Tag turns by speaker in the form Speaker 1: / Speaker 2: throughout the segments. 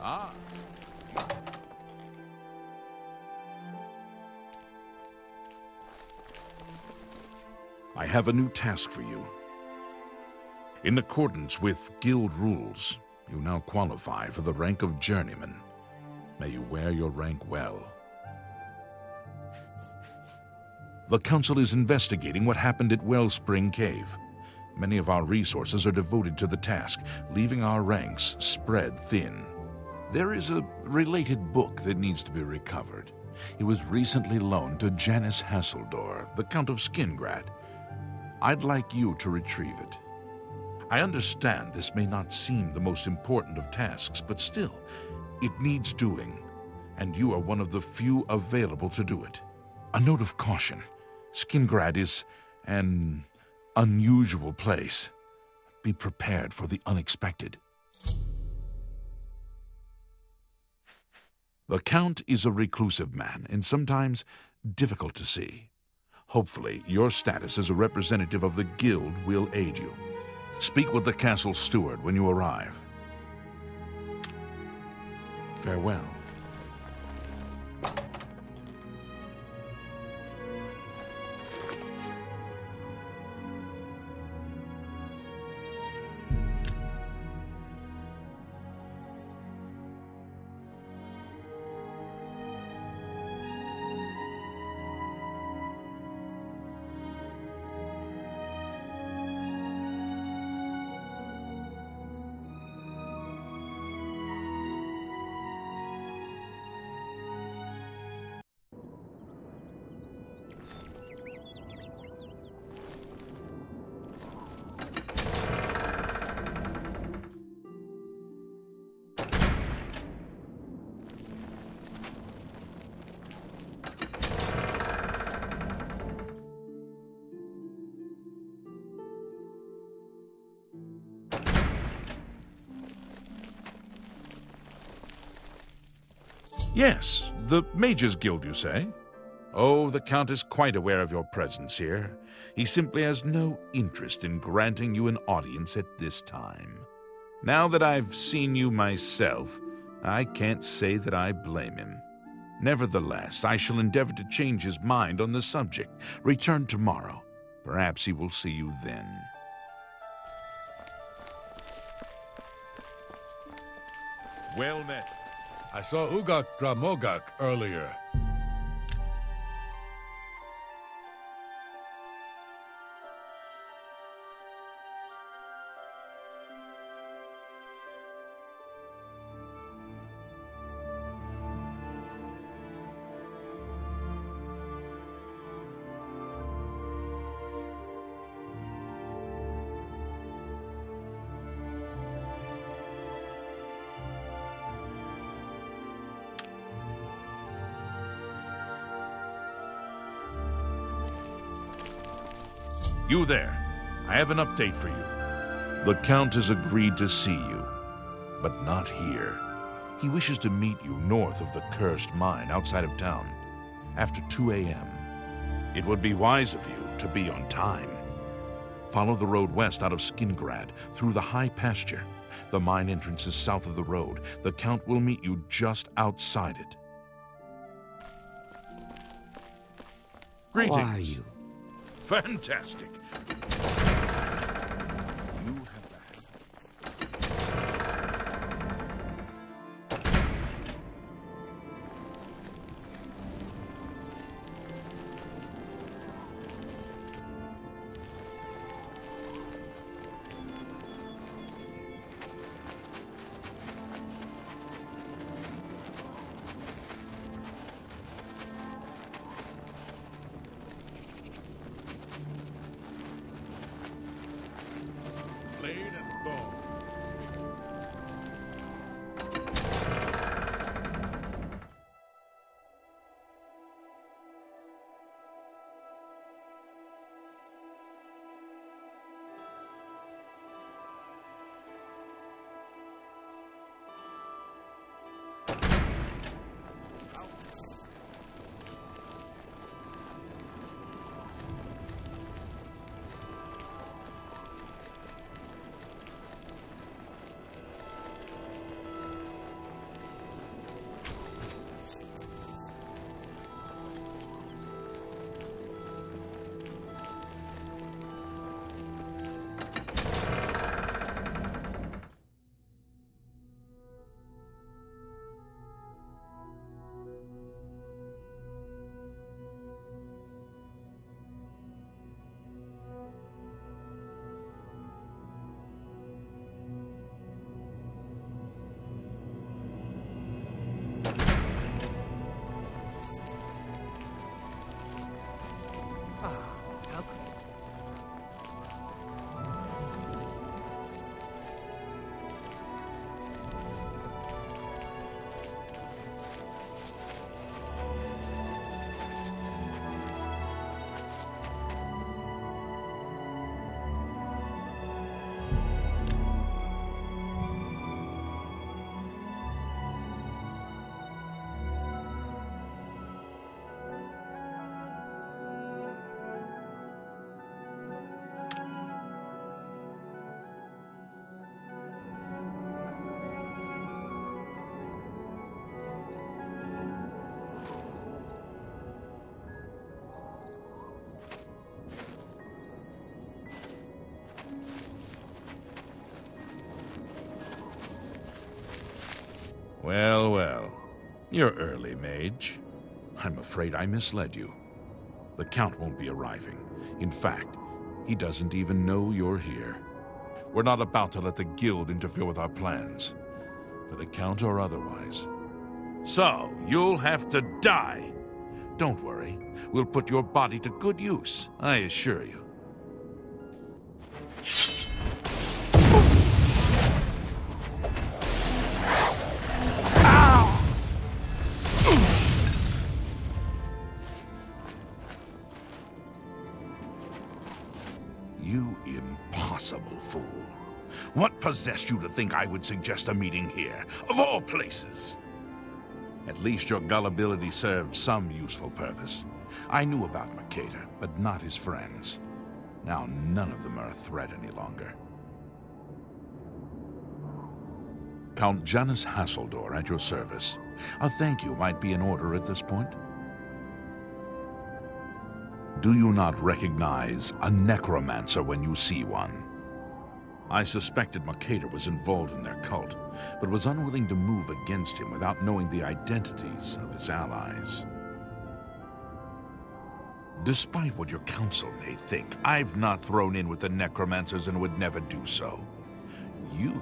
Speaker 1: Ah. I have a new task for you. In accordance with guild rules, you now qualify for the rank of journeyman. May you wear your rank well. The Council is investigating what happened at Wellspring Cave. Many of our resources are devoted to the task, leaving our ranks spread thin. There is a related book that needs to be recovered. It was recently loaned to Janice Hasseldor, the Count of Skingrad. I'd like you to retrieve it. I understand this may not seem the most important of tasks, but still, it needs doing, and you are one of the few available to do it. A note of caution. Skingrad is an unusual place. Be prepared for the unexpected. The Count is a reclusive man and sometimes difficult to see. Hopefully, your status as a representative of the Guild will aid you. Speak with the castle steward when you arrive. Farewell. Yes, the Mages Guild, you say? Oh, the Count is quite aware of your presence here. He simply has no interest in granting you an audience at this time. Now that I've seen you myself, I can't say that I blame him. Nevertheless, I shall endeavor to change his mind on the subject. Return tomorrow. Perhaps he will see you then. Well met.
Speaker 2: I saw Ugak Gramogak earlier.
Speaker 1: You there. I have an update for you. The Count has agreed to see you, but not here. He wishes to meet you north of the cursed mine outside of town, after 2 a.m. It would be wise of you to be on time. Follow the road west out of Skingrad, through the high pasture. The mine entrance is south of the road. The Count will meet you just outside it. Greetings.
Speaker 3: How are you?
Speaker 1: Fantastic. You have Well, well. You're early, mage. I'm afraid I misled you. The Count won't be arriving. In fact, he doesn't even know you're here. We're not about to let the Guild interfere with our plans, for the Count or otherwise. So, you'll have to die. Don't worry. We'll put your body to good use, I assure you. You impossible fool. What possessed you to think I would suggest a meeting here, of all places? At least your gullibility served some useful purpose. I knew about Mercator, but not his friends. Now none of them are a threat any longer. Count Janus Hasseldor at your service. A thank you might be in order at this point. Do you not recognize a necromancer when you see one? I suspected Mercator was involved in their cult, but was unwilling to move against him without knowing the identities of his allies. Despite what your council may think, I've not thrown in with the necromancers and would never do so. You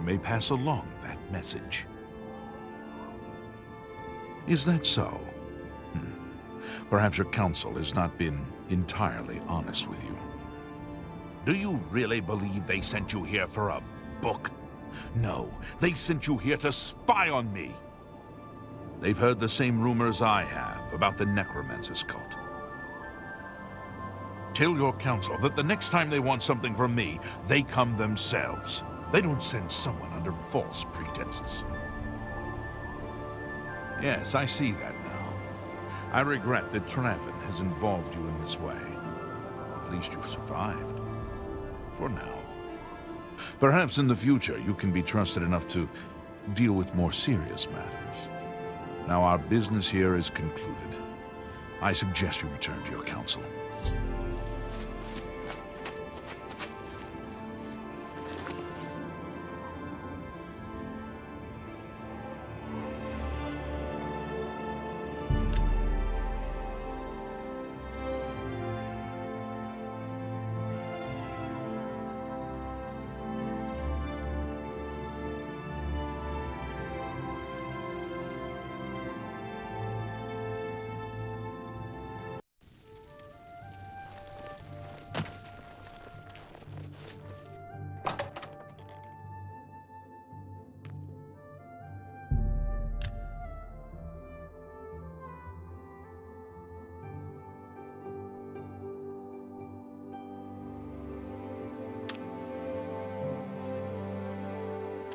Speaker 1: may pass along that message. Is that so? Perhaps your council has not been entirely honest with you. Do you really believe they sent you here for a book? No, they sent you here to spy on me. They've heard the same rumors I have about the Necromancer's cult. Tell your council that the next time they want something from me, they come themselves. They don't send someone under false pretenses. Yes, I see that now. I regret that Traven has involved you in this way. At least you've survived. For now. Perhaps in the future you can be trusted enough to deal with more serious matters. Now our business here is concluded. I suggest you return to your council.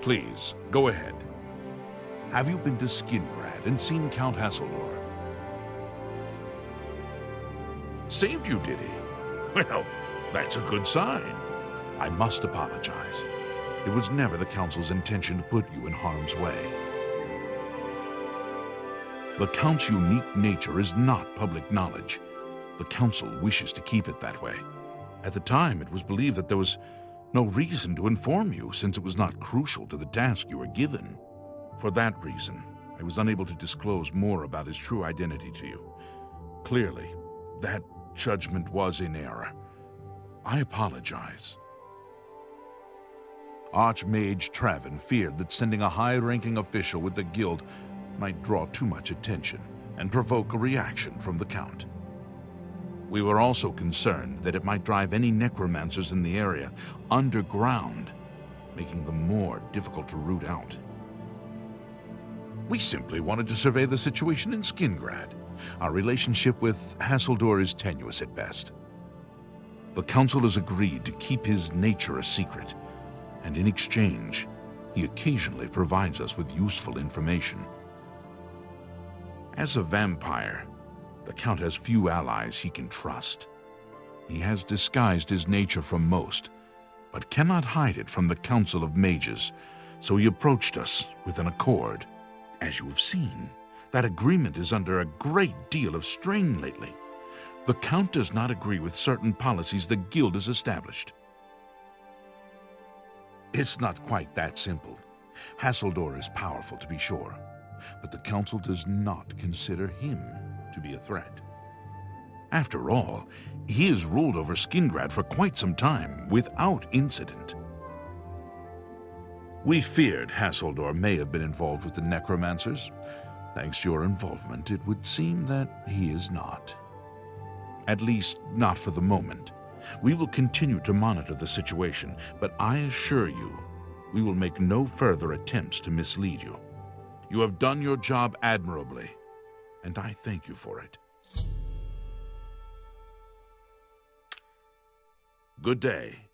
Speaker 1: Please, go ahead. Have you been to Skingrad and seen Count Hasseldor? Saved you, did he? Well, that's a good sign. I must apologize. It was never the Council's intention to put you in harm's way. The Count's unique nature is not public knowledge. The Council wishes to keep it that way. At the time, it was believed that there was no reason to inform you, since it was not crucial to the task you were given. For that reason, I was unable to disclose more about his true identity to you. Clearly, that judgment was in error. I apologize. Archmage Traven feared that sending a high-ranking official with the Guild might draw too much attention and provoke a reaction from the Count. We were also concerned that it might drive any necromancers in the area underground, making them more difficult to root out. We simply wanted to survey the situation in Skingrad. Our relationship with Hasseldor is tenuous at best. The Council has agreed to keep his nature a secret, and in exchange, he occasionally provides us with useful information. As a vampire, the Count has few allies he can trust. He has disguised his nature from most, but cannot hide it from the Council of Mages, so he approached us with an accord. As you have seen, that agreement is under a great deal of strain lately. The Count does not agree with certain policies the Guild has established. It's not quite that simple. Hassildor is powerful, to be sure, but the Council does not consider him to be a threat. After all, he has ruled over Skingrad for quite some time, without incident. We feared Hassildor may have been involved with the necromancers. Thanks to your involvement, it would seem that he is not. At least, not for the moment. We will continue to monitor the situation, but I assure you, we will make no further attempts to mislead you. You have done your job admirably, and I thank you for it. Good day.